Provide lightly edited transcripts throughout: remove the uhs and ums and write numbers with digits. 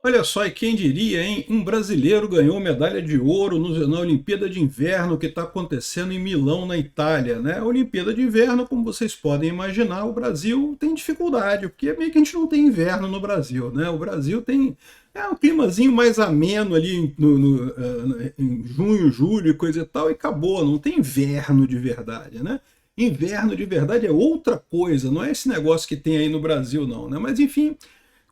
Olha só, e quem diria, hein? Um brasileiro ganhou medalha de ouro na Olimpíada de Inverno que está acontecendo em Milão, na Itália, né? A Olimpíada de Inverno, como vocês podem imaginar, o Brasil tem dificuldade, porque meio que a gente não tem inverno no Brasil, né? O Brasil tem um climazinho mais ameno ali em junho, julho e coisa e tal, e acabou, não tem inverno de verdade, né? Inverno de verdade é outra coisa, não é esse negócio que tem aí no Brasil, não, né? Mas enfim.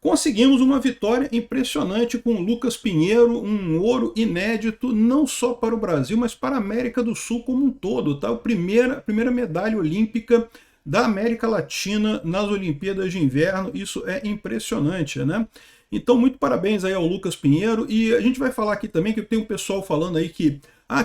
Conseguimos uma vitória impressionante com o Lucas Pinheiro, um ouro inédito não só para o Brasil, mas para a América do Sul como um todo. Tá? A primeira medalha olímpica da América Latina nas Olimpíadas de Inverno, isso é impressionante, né? Então, muito parabéns aí ao Lucas Pinheiro, e a gente vai falar aqui também que tem um pessoal falando aí que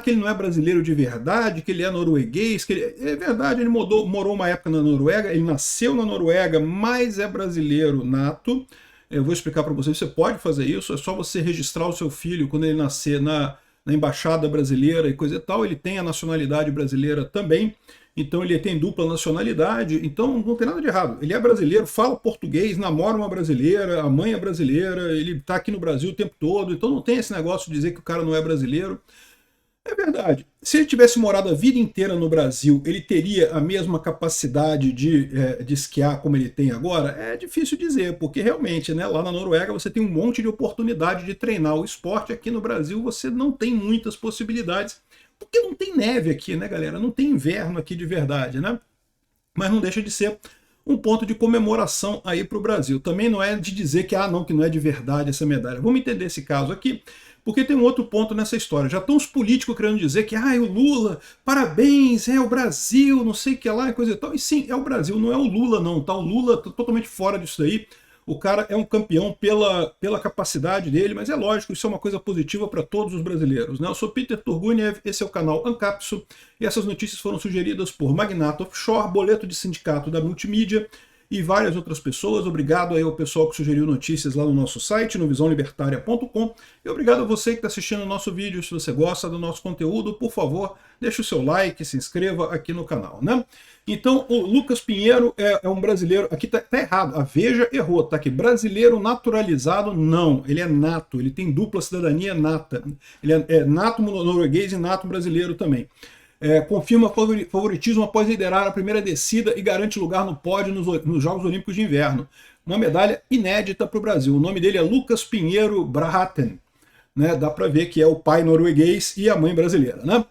ele não é brasileiro de verdade, que ele é norueguês, é verdade, ele morou uma época na Noruega, ele nasceu na Noruega, mas é brasileiro nato. Eu vou explicar para você pode fazer isso, é só você registrar o seu filho quando ele nascer na embaixada brasileira e coisa e tal, ele tem a nacionalidade brasileira também, então ele tem dupla nacionalidade, então não tem nada de errado. Ele é brasileiro, fala português, namora uma brasileira, a mãe é brasileira, ele está aqui no Brasil o tempo todo, então não tem esse negócio de dizer que o cara não é brasileiro. É verdade. Se ele tivesse morado a vida inteira no Brasil, ele teria a mesma capacidade de esquiar como ele tem agora? É difícil dizer, porque realmente, né, lá na Noruega você tem um monte de oportunidade de treinar o esporte. Aqui no Brasil você não tem muitas possibilidades, porque não tem neve aqui, né, galera? Não tem inverno aqui de verdade, né? Mas não deixa de ser um ponto de comemoração aí para o Brasil. Também não é de dizer que não é de verdade essa medalha. Vamos entender esse caso aqui, porque tem um outro ponto nessa história. Já estão os políticos querendo dizer que o Lula, parabéns, é o Brasil, não sei o que lá e coisa e tal. E sim, é o Brasil, não é o Lula não, tá? O Lula tá totalmente fora disso daí. O cara é um campeão pela capacidade dele, mas é lógico, isso é uma coisa positiva para todos os brasileiros, né? Eu sou Peter Turguniev, esse é o canal Ancapso, e essas notícias foram sugeridas por Magnato Offshore, Boleto de Sindicato da Multimídia e várias outras pessoas. Obrigado aí ao pessoal que sugeriu notícias lá no nosso site, no visãolibertaria.com, e obrigado a você que está assistindo o nosso vídeo. Se você gosta do nosso conteúdo, por favor, deixe o seu like, se inscreva aqui no canal, né? Então, o Lucas Pinheiro é um brasileiro. Aqui tá errado, a Veja errou, tá aqui. Brasileiro naturalizado, não. Ele é nato, ele tem dupla cidadania nata. Ele é nato norueguês e nato brasileiro também. Confirma favoritismo após liderar a primeira descida e garante lugar no pódio nos Jogos Olímpicos de Inverno. Uma medalha inédita para o Brasil. O nome dele é Lucas Pinheiro Brahaten. Né, dá para ver que é o pai norueguês e a mãe brasileira. Né?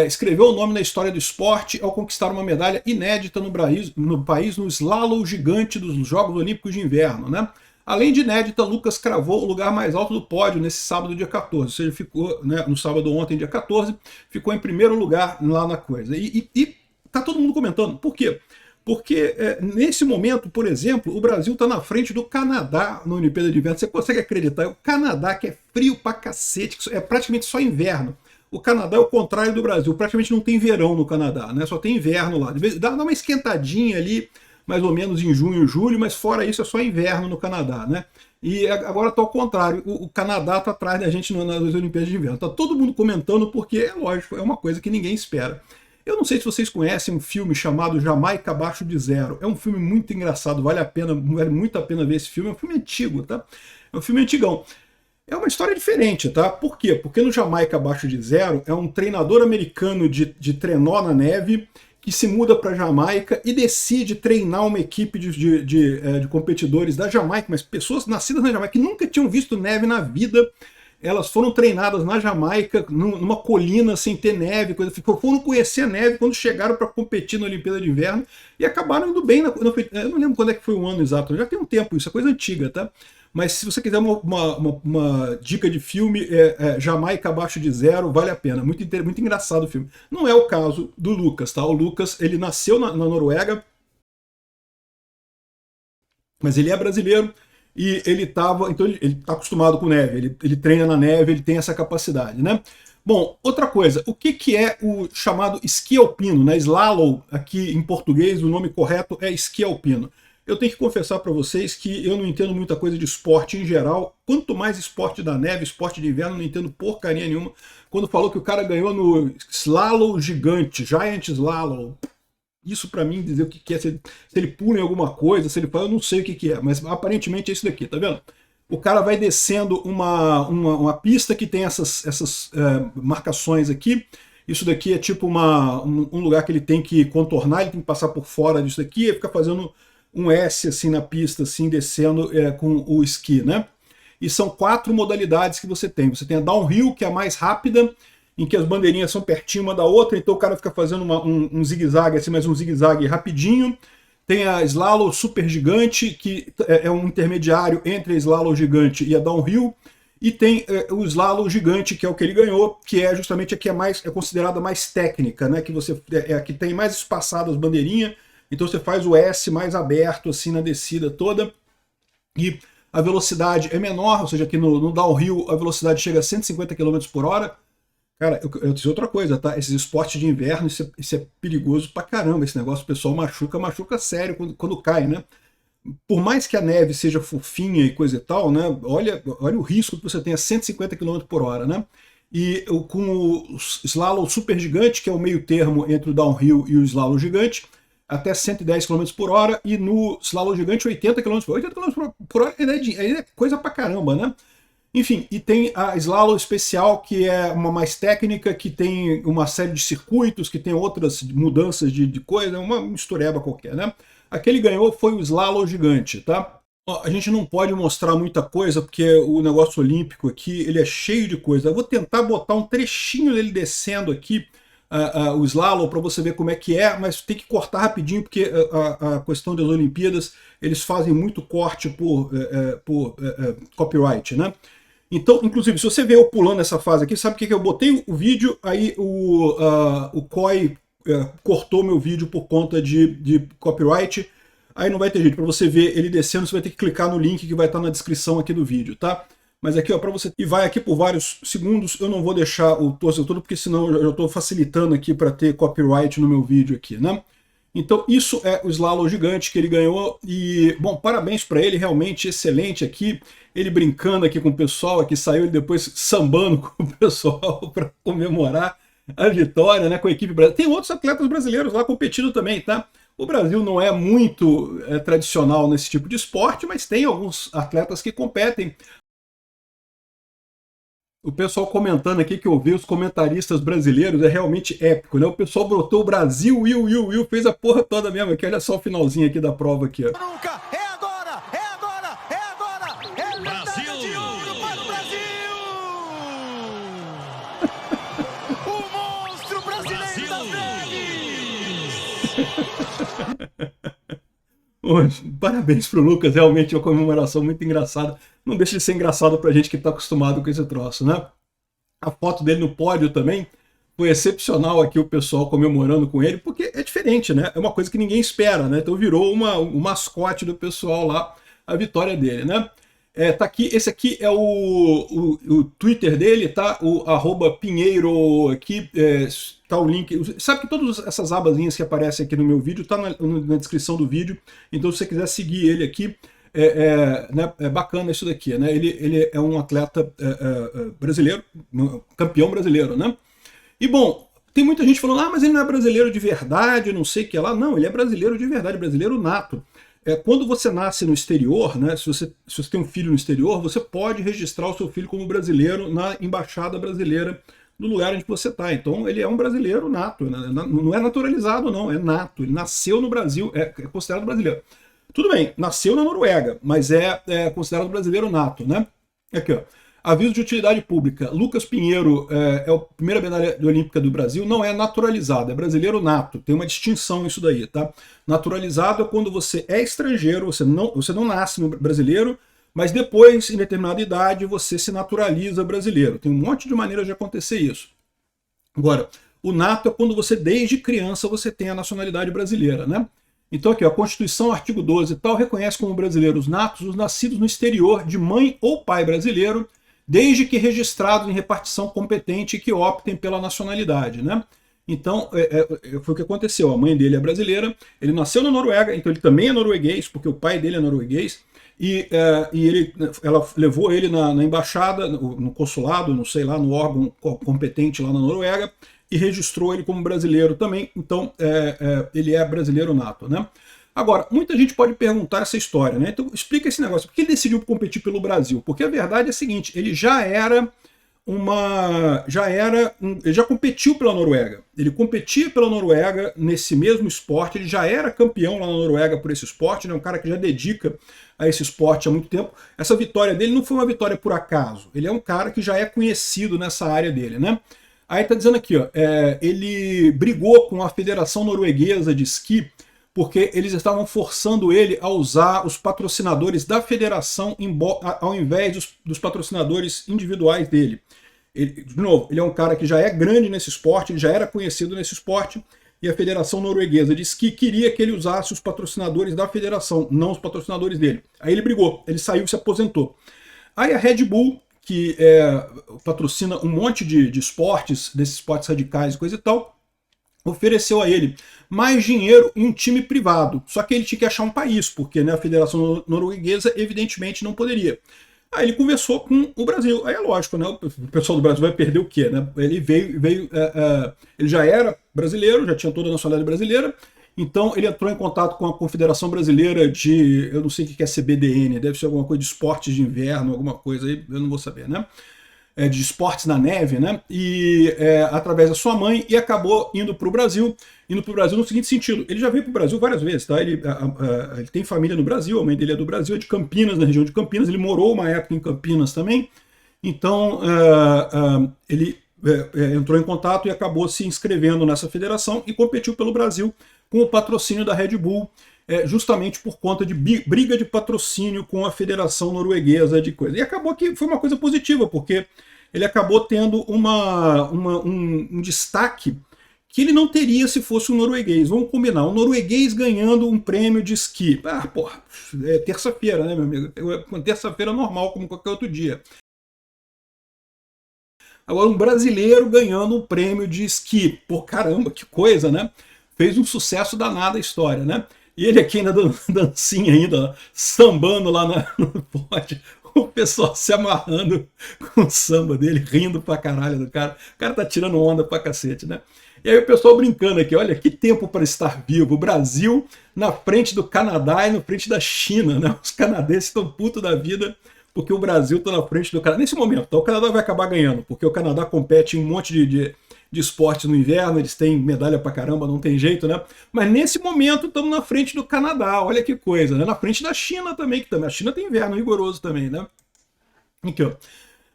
Escreveu o nome na história do esporte ao conquistar uma medalha inédita no país no slalom gigante dos Jogos Olímpicos de Inverno. Né? Além de inédita, Lucas cravou o lugar mais alto do pódio nesse sábado, dia 14. Ou seja, ficou, né, no sábado ontem, dia 14, ficou em primeiro lugar lá na coisa. E tá todo mundo comentando. Por quê? Porque nesse momento, por exemplo, o Brasil está na frente do Canadá na Olimpíada de Inverno. Você consegue acreditar? O Canadá, que é frio pra cacete, é praticamente só inverno. O Canadá é o contrário do Brasil. Praticamente não tem verão no Canadá, né? Só tem inverno lá. Dá uma esquentadinha ali, mais ou menos em junho, julho, mas fora isso é só inverno no Canadá, né? E agora está ao contrário. O Canadá está atrás da gente nas Olimpíadas de Inverno. Está todo mundo comentando porque, é lógico, é uma coisa que ninguém espera. Eu não sei se vocês conhecem um filme chamado Jamaica Abaixo de Zero. É um filme muito engraçado, vale muito a pena ver esse filme. É um filme antigo, tá? É um filme antigão. É uma história diferente, tá? Por quê? Porque no Jamaica Abaixo de Zero é um treinador americano de trenó na neve que se muda para Jamaica e decide treinar uma equipe de competidores da Jamaica, mas pessoas nascidas na Jamaica que nunca tinham visto neve na vida. Elas foram treinadas na Jamaica, numa colina sem ter neve, foram conhecer a neve quando chegaram para competir na Olimpíada de Inverno e acabaram indo bem. Eu não lembro quando é que foi o ano exato, já tem um tempo, isso é coisa antiga, tá? Mas se você quiser uma dica de filme, Jamaica Abaixo de Zero, vale a pena. Muito engraçado o filme. Não é o caso do Lucas, tá? O Lucas, ele nasceu na Noruega, mas ele é brasileiro e então ele tá acostumado com neve, ele treina na neve, ele tem essa capacidade, né? Bom, outra coisa, o que é o chamado esqui alpino, né? Slalom, aqui em português, o nome correto é esqui alpino. Eu tenho que confessar para vocês que eu não entendo muita coisa de esporte em geral. Quanto mais esporte da neve, esporte de inverno, não entendo porcaria nenhuma. Quando falou que o cara ganhou no slalom gigante, Giant Slalom, isso para mim dizer o que é, se ele pula em alguma coisa, se ele fala, eu não sei o que é, mas aparentemente é isso daqui, tá vendo? o cara vai descendo uma pista que tem essas marcações aqui. Isso daqui é tipo um lugar que ele tem que contornar, ele tem que passar por fora disso daqui, e fica fazendo um S assim na pista, assim, descendo com o esqui, né? E são 4 modalidades que você tem. Você tem a downhill, que é a mais rápida, em que as bandeirinhas são pertinho uma da outra, então o cara fica fazendo um zigue-zague, assim, mas um zigue-zague rapidinho. Tem a slalom super gigante, que é um intermediário entre a slalom gigante e a downhill. E tem o slalom gigante, que é o que ele ganhou, que é justamente a que é considerada mais técnica, né? Que é a que tem mais espaçado as bandeirinhas, então você faz o S mais aberto assim na descida toda. E a velocidade é menor, ou seja, aqui no downhill a velocidade chega a 150 km por hora. Cara, eu dizer outra coisa, tá? Esses esportes de inverno, isso é perigoso pra caramba. Esse negócio, o pessoal machuca sério quando cai, né? Por mais que a neve seja fofinha e coisa e tal, né? Olha o risco que você tem a 150 km por hora, né? E com o slalom super gigante, que é o meio termo entre o downhill e o slalom gigante, até 110 km por hora, e no slalom gigante 80 km por hora. 80 km por hora é coisa pra caramba, né? Enfim, e tem a slalom especial, que é uma mais técnica, que tem uma série de circuitos, que tem outras mudanças de coisa, uma mistureba qualquer, né? Aquele que ganhou foi o slalom gigante, tá? Ó, a gente não pode mostrar muita coisa, porque o negócio olímpico aqui, ele é cheio de coisa. Eu vou tentar botar um trechinho dele descendo aqui, o slalom, para você ver como é que é, mas tem que cortar rapidinho, porque a questão das Olimpíadas, eles fazem muito corte por copyright, né? Então, inclusive, se você vê eu pulando essa fase aqui, sabe o que eu botei o vídeo, aí o COI cortou meu vídeo por conta de copyright, aí não vai ter jeito. Para você ver ele descendo, você vai ter que clicar no link que vai estar na descrição aqui do vídeo, tá? Mas aqui, ó, para você... E vai aqui por vários segundos, eu não vou deixar o torso todo, porque senão eu estou facilitando aqui para ter copyright no meu vídeo aqui, né? Então isso é o slalom gigante que ele ganhou e, bom, parabéns para ele, realmente excelente aqui, ele brincando aqui com o pessoal, aqui saiu ele depois sambando com o pessoal para comemorar a vitória, né, com a equipe brasileira. Tem outros atletas brasileiros lá competindo também, tá? O Brasil não é muito tradicional nesse tipo de esporte, mas tem alguns atletas que competem. O pessoal comentando aqui que eu vi os comentaristas brasileiros, é realmente épico, né? O pessoal brotou o Brasil, Will, fez a porra toda mesmo aqui. Olha só o finalzinho aqui da prova aqui, ó. Nunca, é agora, é agora, é agora, é medalha de ouro para o Brasil! O monstro brasileiro das neves! Parabéns pro Lucas, realmente é uma comemoração muito engraçada. Não deixa de ser engraçado pra gente que tá acostumado com esse troço, né? A foto dele no pódio também foi excepcional aqui, o pessoal comemorando com ele, porque é diferente, né? É uma coisa que ninguém espera, né? Então virou um mascote do pessoal lá, a vitória dele, né? Tá aqui, esse aqui é o Twitter dele, tá? O @Pinheiro aqui, tá o link. Sabe que todas essas abazinhas que aparecem aqui no meu vídeo tá na descrição do vídeo, então se você quiser seguir ele aqui, né, é bacana isso daqui, né? Ele é um atleta brasileiro, campeão brasileiro, né? E bom, tem muita gente falando, mas ele não é brasileiro de verdade, não sei o que lá. Não, ele é brasileiro de verdade, brasileiro nato. Quando você nasce no exterior, né, se você tem um filho no exterior, você pode registrar o seu filho como brasileiro na embaixada brasileira do lugar onde você está. Então ele é um brasileiro nato, né? Não é naturalizado não, é nato. Ele nasceu no Brasil, é considerado brasileiro. Tudo bem, nasceu na Noruega, mas é considerado brasileiro nato, né? Aqui, ó. Aviso de utilidade pública. Lucas Pinheiro é a primeira medalha olímpica do Brasil, não é naturalizado, é brasileiro nato. Tem uma distinção isso daí, tá? Naturalizado é quando você é estrangeiro, você não nasce no brasileiro, mas depois, em determinada idade, você se naturaliza brasileiro. Tem um monte de maneiras de acontecer isso. Agora, o nato é quando você, desde criança, você tem a nacionalidade brasileira, né? Então aqui, ó, a Constituição, artigo 12 e tal, reconhece como brasileiros natos os nascidos no exterior de mãe ou pai brasileiro, desde que registrados em repartição competente e que optem pela nacionalidade, né? Então, foi o que aconteceu. A mãe dele é brasileira, ele nasceu na Noruega, então ele também é norueguês, porque o pai dele é norueguês, e ela levou ele na embaixada, no consulado, não sei lá, no órgão competente lá na Noruega, e registrou ele como brasileiro também, então ele é brasileiro nato, né? Agora, muita gente pode perguntar essa história, né? Então explica esse negócio. Por que ele decidiu competir pelo Brasil? Porque a verdade é a seguinte, ele já competiu pela Noruega. Ele competia pela Noruega nesse mesmo esporte, ele já era campeão lá na Noruega por esse esporte, né? Um cara que já dedica a esse esporte há muito tempo. Essa vitória dele não foi uma vitória por acaso. Ele é um cara que já é conhecido nessa área dele, né? Aí tá dizendo aqui, ó, ele brigou com a Federação Norueguesa de Esqui porque eles estavam forçando ele a usar os patrocinadores da federação ao invés dos patrocinadores individuais dele. De novo, ele é um cara que já é grande nesse esporte, ele já era conhecido nesse esporte, e a Federação Norueguesa de Esqui queria que ele usasse os patrocinadores da federação, não os patrocinadores dele. Aí ele brigou, ele saiu e se aposentou. Aí a Red Bull, que patrocina um monte de esportes, desses esportes radicais e coisa e tal, ofereceu a ele mais dinheiro em um time privado. Só que ele tinha que achar um país, porque, né, a Federação Norueguesa evidentemente não poderia. Aí ele conversou com o Brasil. Aí é lógico, né? O pessoal do Brasil vai perder o quê, né? Ele ele já era brasileiro, já tinha toda a nacionalidade brasileira, então ele entrou em contato com a Confederação Brasileira de, eu não sei o que é CBDN, deve ser alguma coisa de esportes de inverno, alguma coisa aí, eu não vou saber, né? De esportes na neve, né? E através da sua mãe, e acabou indo para o Brasil no seguinte sentido, ele já veio para o Brasil várias vezes, tá? Ele tem família no Brasil, a mãe dele é do Brasil, é de Campinas, na região de Campinas, ele morou uma época em Campinas também, então ele entrou em contato e acabou se inscrevendo nessa federação e competiu pelo Brasil com o patrocínio da Red Bull, justamente por conta de briga de patrocínio com a Federação Norueguesa de coisa. E acabou que foi uma coisa positiva, porque ele acabou tendo um destaque que ele não teria se fosse um norueguês. Vamos combinar, um norueguês ganhando um prêmio de esqui. Ah, porra, é terça-feira, né, meu amigo? É terça-feira normal, como qualquer outro dia. Agora, um brasileiro ganhando um prêmio de esqui. Pô, caramba, que coisa, né? Fez um sucesso danado a história, né? E ele aqui ainda dando dancinha ainda, sambando lá no pódio, o pessoal se amarrando com o samba dele, rindo pra caralho do cara. O cara tá tirando onda pra cacete, né? E aí o pessoal brincando aqui, olha, que tempo para estar vivo. O Brasil na frente do Canadá e na frente da China, né? Os canadenses estão putos da vida porque o Brasil está na frente do Canadá. Nesse momento, tá? O Canadá vai acabar ganhando, porque o Canadá compete em um monte de esporte no inverno, eles têm medalha pra caramba, não tem jeito, né? Mas nesse momento estamos na frente do Canadá, olha que coisa, né? Na frente da China também, que também a China tem inverno rigoroso também, né? Aqui, ó.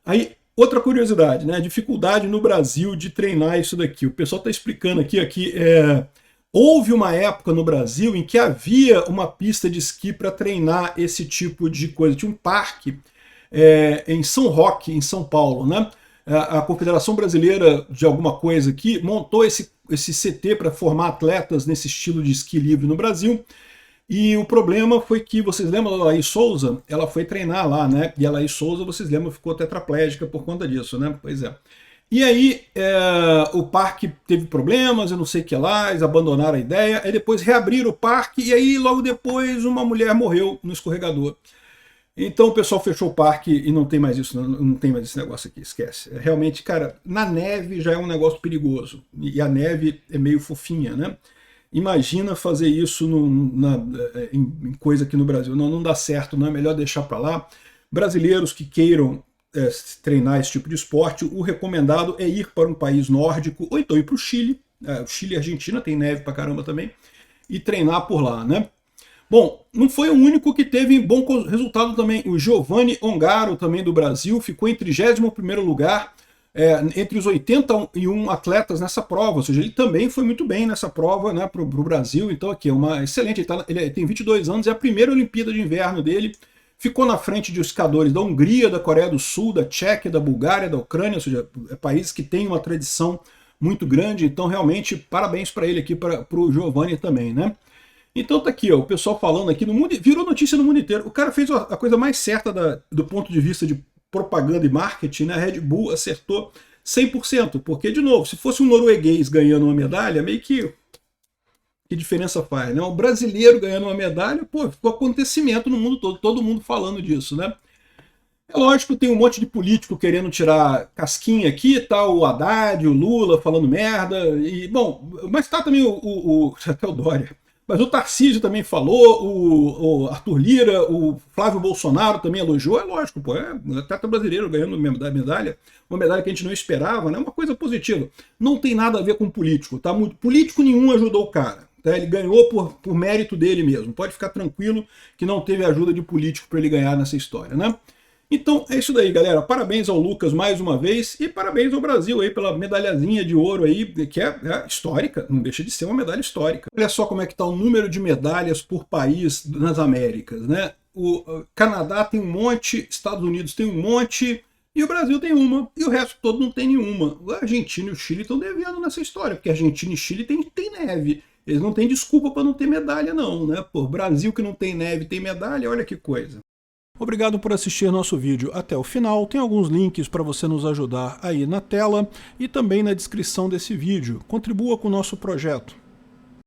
Aí, outra curiosidade, né? A dificuldade no Brasil de treinar isso daqui. O pessoal está explicando aqui, houve uma época no Brasil em que havia uma pista de esqui para treinar esse tipo de coisa. Tinha um parque em São Roque, em São Paulo, né? A Confederação Brasileira de alguma coisa aqui montou esse CT para formar atletas nesse estilo de esqui livre no Brasil. E o problema foi que, vocês lembram da Laís Souza? Ela foi treinar lá, né? E a Laís Souza, vocês lembram, ficou tetraplégica por conta disso, né? Pois é. E aí o parque teve problemas, eu não sei o que lá, eles abandonaram a ideia, aí depois reabriram o parque, e aí logo depois uma mulher morreu no escorregador. Então o pessoal fechou o parque e não tem mais isso, não tem mais esse negócio aqui, esquece. Realmente, cara, na neve já é um negócio perigoso, e a neve é meio fofinha, né? Imagina fazer isso em coisa aqui no Brasil. Não dá certo, não é melhor deixar para lá. Brasileiros que queiram treinar esse tipo de esporte, o recomendado é ir para um país nórdico, ou então ir para o Chile. O Chile e a Argentina tem neve pra caramba também, e treinar por lá, né? Bom, não foi o único que teve bom resultado também. O Giovanni Ongaro, também do Brasil, ficou em 31º lugar entre os 81 atletas nessa prova, ou seja, ele também foi muito bem nessa prova, né, para o Brasil. Então aqui é uma excelente, ele tem 22 anos, é a primeira Olimpíada de Inverno dele, ficou na frente de esquiadores da Hungria, da Coreia do Sul, da Tchequia, da Bulgária, da Ucrânia, ou seja, países que têm uma tradição muito grande. Então realmente parabéns para ele aqui, para o Giovanni também, né? Então tá aqui, ó, o pessoal falando aqui, virou notícia no mundo inteiro. O cara fez a coisa mais certa do ponto de vista de propaganda e marketing, né? A Red Bull acertou 100%, porque, de novo, se fosse um norueguês ganhando uma medalha, meio que diferença faz, né? Um brasileiro ganhando uma medalha, pô, ficou acontecimento no mundo todo mundo falando disso, né? É lógico que tem um monte de político querendo tirar casquinha aqui, tá o Haddad, o Lula falando merda, e, bom, mas tá também até o Dória. Mas o Tarcísio também falou, o Arthur Lira, o Flávio Bolsonaro também elogiou. É lógico, pô, é atleta brasileiro ganhando medalha, uma medalha que a gente não esperava, né? Uma coisa positiva. Não tem nada a ver com político, tá? Político nenhum ajudou o cara. Tá? Ele ganhou por mérito dele mesmo. Pode ficar tranquilo que não teve ajuda de político para ele ganhar nessa história, né? Então é isso daí, galera. Parabéns ao Lucas mais uma vez e parabéns ao Brasil aí pela medalhazinha de ouro aí, que é histórica, não deixa de ser uma medalha histórica. Olha só como é que está o número de medalhas por país nas Américas, né? O Canadá tem um monte, Estados Unidos tem um monte e o Brasil tem uma, e o resto todo não tem nenhuma. A Argentina e o Chile estão devendo nessa história, porque a Argentina e Chile tem neve. Eles não têm desculpa para não ter medalha não, né? Pô, Brasil que não tem neve tem medalha, olha que coisa. Obrigado por assistir nosso vídeo até o final. Tem alguns links para você nos ajudar aí na tela e também na descrição desse vídeo. Contribua com o nosso projeto.